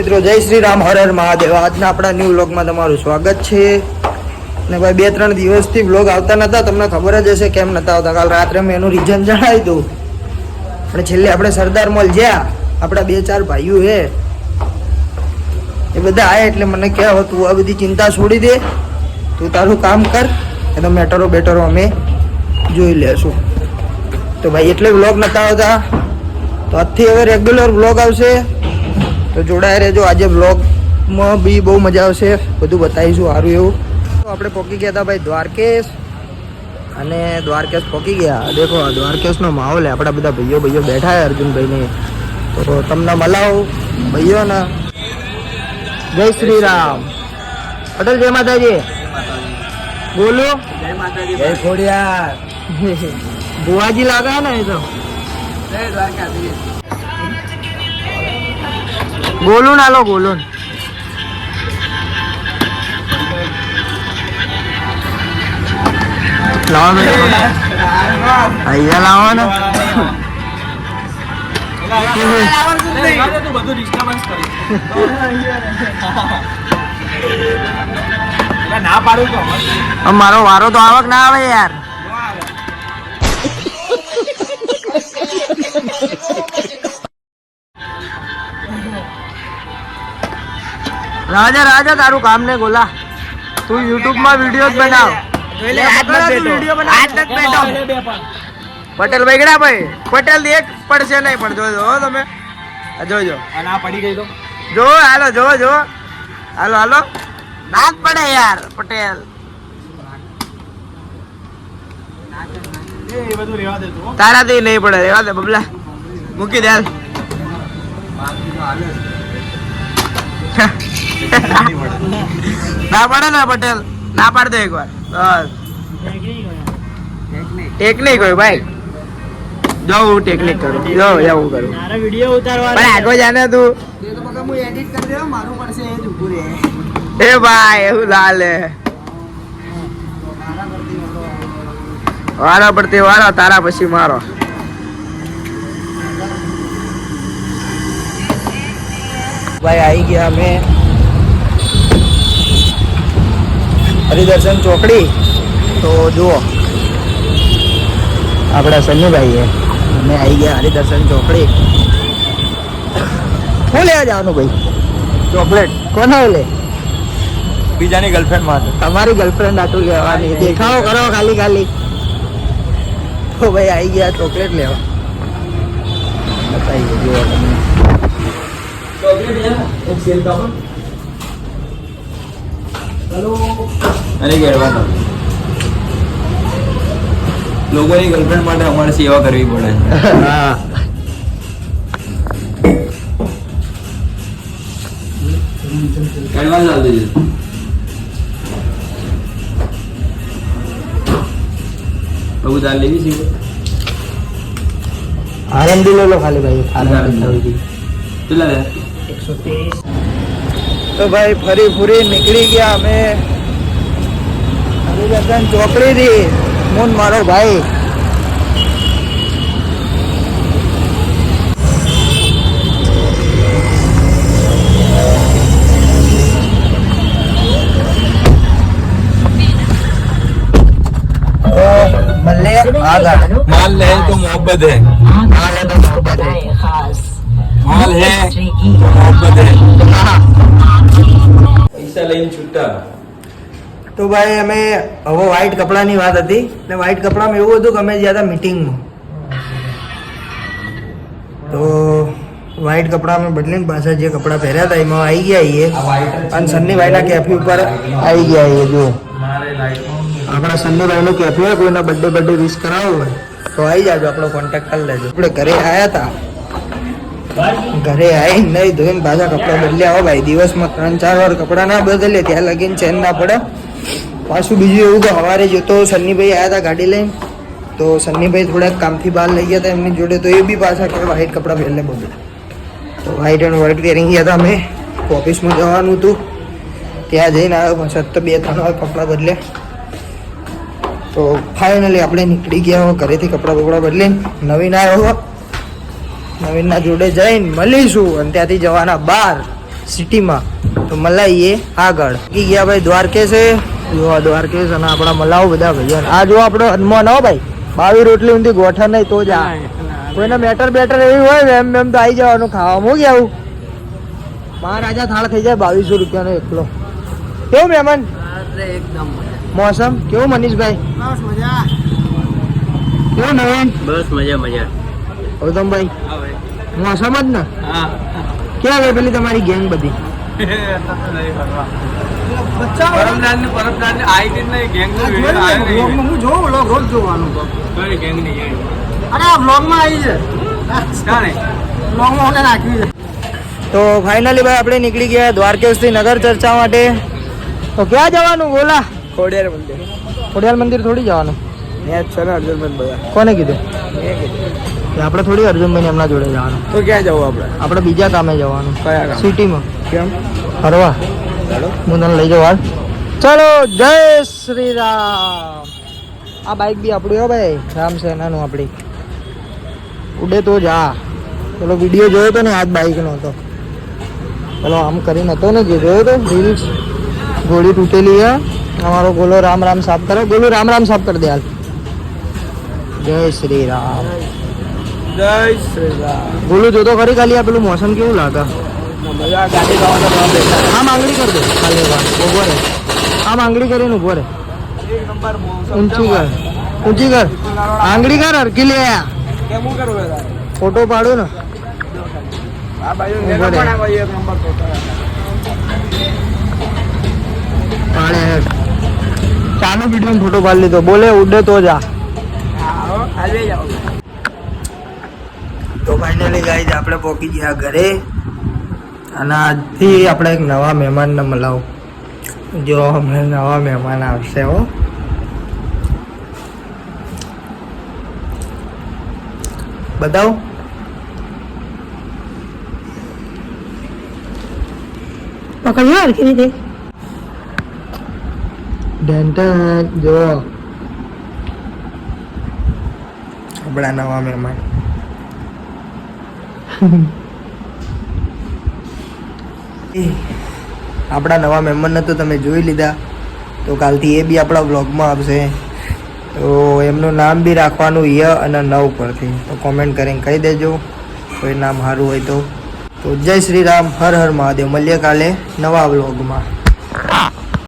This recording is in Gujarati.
મિત્રો જય શ્રી રામ, હર હર મહાદેવ. આજના આપણા ન્યૂ વ્લોગમાં તમારું સ્વાગત છે. ને ભાઈ 2-3 દિવસથી વ્લોગ આવતા નતા, તમને ખબર જ હશે કેમ નતા આવતા. કાલ રાત્રે મેં એનું રીઝન જણાવ્યું હતું, પણ છેલ્લે આપણે સરદાર મોલ જ્યાં આપણા 2-4 ભાઈઓ હે એ બધા આયા એટલે મને કહે હવે તું આ બધી ચિંતા છોડી દે, તું તારું કામ કર, એ તો મેટરો બેટરો અમે જોઈ લેશું. તો ભાઈ એટલે વ્લોગ નતા આવતા, તો આજથી હવે રેગ્યુલર વ્લોગ આવશે. તો જોડાયા રહેજો. આજે વ્લોગમાં બી બહુ મજા આવશે, બધું બતાવીશું સારું એવું. તો આપણે પહોંચી ગયા હતા ભાઈ દ્વારકેશ, અને દ્વારકેશ પહોંચી ગયા. દેખો દ્વારકેશનો માહોલ છે, આપણા બધા ભાઈઓ બેઠા છે અર્જુનભાઈને. તો તમને મલાવો ભાઈઓને. જય શ્રી રામ. પટેલ જય માતાજી. બોલો જય માતાજી. જય ખોડિયાર. બુવાજી લાગે ને એ તો. જય દ્વારકાધીશ. ગોલું ના લો, ગોલું લાવો, અહીંયા લાવો ને. મારો વારો તો આવક ના આવે યાર. રાજા રાજા તારું કામ ને ગોલા, તું યુટ્યુબ માં વિડીયો બનાવ. પટેલ ભાઈ ગડા ભાઈ, પટેલ એક પડશે નહીં, પણ જોજો તમે, જોજો પડી ગઈ તો જો. હાલો જો હાલો હાલો, ના જ પડે યાર પટેલ. તારાથી નહીં પડે, રેવા દે બબલા, મૂકી દે. ના પડે ને પટેલ, ના પાડ દે એક વાર. ટેકનિક હોય ભાઈ, જો હું ટેકનિક કરું, જો એવું કરું. વિડીયો ઉતારવા પણ આગો જાને તું. હું એડિટ કરી દેવા, મારું પડશે એ જ ઉભું રહે. એ ભાઈ એવું લાલે વારા પડતી વારા, તારા પછી મારો. ભાઈ આવી ગયા અમે હરિદર્શન ચોકડી. તો જુઓ આપણા સન્નુભાઈ અમે આવી ગયા હરિદર્શન ચોકડી. શું લેવા જવાનું ભાઈ? ચોકલેટ કોને લે? બીજાની ગર્લફ્રેન્ડ માટે. તમારી ગર્લફ્રેન્ડ આટલું લેવાની, દેખાવો કરો ખાલી. તો ભાઈ આવી ગયા ચોકલેટ લેવા. બતાવીએ જુઓ તમે. લોકોની ગર્લફ્રેન્ડ માટે અમારે સેવા કરવી પડે. હા એડવાન્સ આપી દેજો. બહુ દાલ લેવી છે. આરંદી લો ખાલી ભાઈ. કેટલા લે? 123. તો ભાઈ ફરી ફરી નીકળી ગયા અમે હરિદર્શન ચોકડી થી. મૂન મારો ભાઈ माल है तो मोहब्बत है, माल है तो मोहब्बत है. પૈસા લઈને છૂટા. તો ભાઈ અમે હવે વ્હાઈટ કપડાની વાત હતી, એટલે વ્હાઈટ કપડામાં એવું હતું કે અમે ગયા હતા મીટિંગમાં. તો વ્હાઈટ કપડા અમે બદલીને પાછા જે કપડાં પહેર્યા હતા એમાં આવી ગયા. અને સન્નીભાઈના કેફી ઉપર આવી ગયા. જો આપણા સન્નીભાઈનો કેફે હોય, કોઈના બર્થડે વિશ કરાવવું હોય તો આવી જાજો, આપણો કોન્ટેક્ટ કરી લેજો. આપણે ઘરે આવ્યા હતા, ઘરે આવીને નહીં ધોઈને પાછા કપડાં બદલ્યા. હો ભાઈ, દિવસમાં 3-4 વાર કપડાં ના બદલે ત્યાં લગીને ચેન ના પડે. પાછું બીજું એવું કે સવારે જોતો સન્નીભાઈ આવ્યા હતા ગાડી લઈને, તો સન્નીભાઈ થોડાક કામથી બહાર લઈ ગયા હતા એમની જોડે, તો એ બી પાછા કે વ્હાઈટ કપડાં પહેરલે બધું. તો વ્હાઈટ એન્ડ વ્હાઈટ પહેરી ગયા હતા અમે. ઓફિસમાં જવાનું હતું, ત્યાં જઈને આવ્યો, પાછા તો 2-3 વાર કપડાં બદલ્યા. તો ફાઇનલી આપણે નીકળી ગયા ઘરેથી કપડાં બપડા બદલીને. નવીન આવ્યો, નવીનના જોડે જઈને મળીશું અને ત્યાંથી જવાના બહાર સિટીમાં. તો મલાઈએ આગળ કી ગયા ભાઈ દ્વારકેશે. જો દ્વારકેશ અને આપણા મલાવ બધા ભાઈઓ. આ જો આપણો હનુમાન હો ભાઈ, 22 રોટલી ઊંધી ગોઠર નહીં તો જ આ. કોઈને મેટર બેટર એવી હોય એમ એમ તો આવી જવાનું ખાવા. હું કેવું મહારાજા થાળ થઈ જાય 2200 રૂપિયાનો એકલો. કેવું મહેમાન? એકદમ મોસમ કેવું મનીષભાઈ? બસ મજા. કેવું નવીન? બસ મજા. ગૌતમભાઈ મોસમ જ ને. હા. ક્યાં ગઈ પેલી તમારી ગેંગ બધી? હું જોઉં વ્લોગ રોજ જોવાનું. અરે આ વ્લોગમાં આવી છે. વ્લોગમાં મને નાખવી છે. તો ફાઇનલી ભાઈ આપણે નીકળી ગયા દ્વારકેશથી નગર ચર્ચા માટે. તો ક્યાં જવાનું બોલા? ખોડિયાર મંદિર. ખોડિયાર મંદિર થોડી જવાનું. મેચ છે ને અર્જુનભાઈ બધા. કોને કીધું? કે આપણે થોડી અર્જુનભાઈ એમના જોડે જવાનું. તો ક્યાં જવું આપણે? આપણે બીજા કામે જવાનું. કયા કામ? સિટીમાં કેમ? ફરવા. ચાલો. હું તને લઈ જાઉં હાલ. ચલો જય શ્રી રામ. આ બાઇક બી આપણી હો ભાઈ, રામ સેનાનું આપણી. ઉડે તો જા. પેલો વિડીયો જોયો તો ને આજ બાઇકનો હતો. પેલો આમ કરીને હતો ને જે જોયો તો રીલ્સ. ગોળી તૂટેલી હે. અમારો ગોલો રામ રામ સાફ કરે. ગોલું રામ રામ સાફ કરી દે હાલ. જય શ્રી રામ. જય શ્રી રામ. ગોલું જોતો ખરી ખાલી આ પેલું મોસમ કેવું લાગે. મજા ગાડી જવાનો બેઠા. આમ આંગળી કર દે ખાલી ઉભો રહે. આમ આંગળી કરીને ઉભો રહે. એક નંબર ઊંચી કર, ઊંચી કર. આંગળી કર હરકી લે. કેમ હું કરવું તારે? ફોટો પાડો ને. આ બાજુ ઉભો નેનો રહે. પણ આવે એક નંબર ફોટો. પાડે હેડ. ચાનો વિડીયો ફોટો પાડી લીધો. બોલે ઉડે તો જા. આવો આજે જાવ. તો ફાઇનલી ગાઈઝ આપણે પહોંચી ગયા ઘરે. અને આજથી આપણે એક નવા મહેમાનને મળાવું. જો હમણાં નવા મહેમાન આવશે હો. બતાવો. પકડ્યો હરખી રીતે. ઢેંઢેન જો આપણા નવા મહેમાન. આપણા નવા મહેમાનને તો તમે જોઈ લીધા. તો કાલથી એ બી આપણા બ્લોગમાં આવશે. તો એમનું નામ બી રાખવાનું ય અને નવ પરથી. તો કોમેન્ટ કરીને કહી દેજો કોઈ નામ સારું હોય તો. તો જય શ્રી રામ, હર હર મહાદેવ. મળીએ કાલે નવા બ્લોગમાં.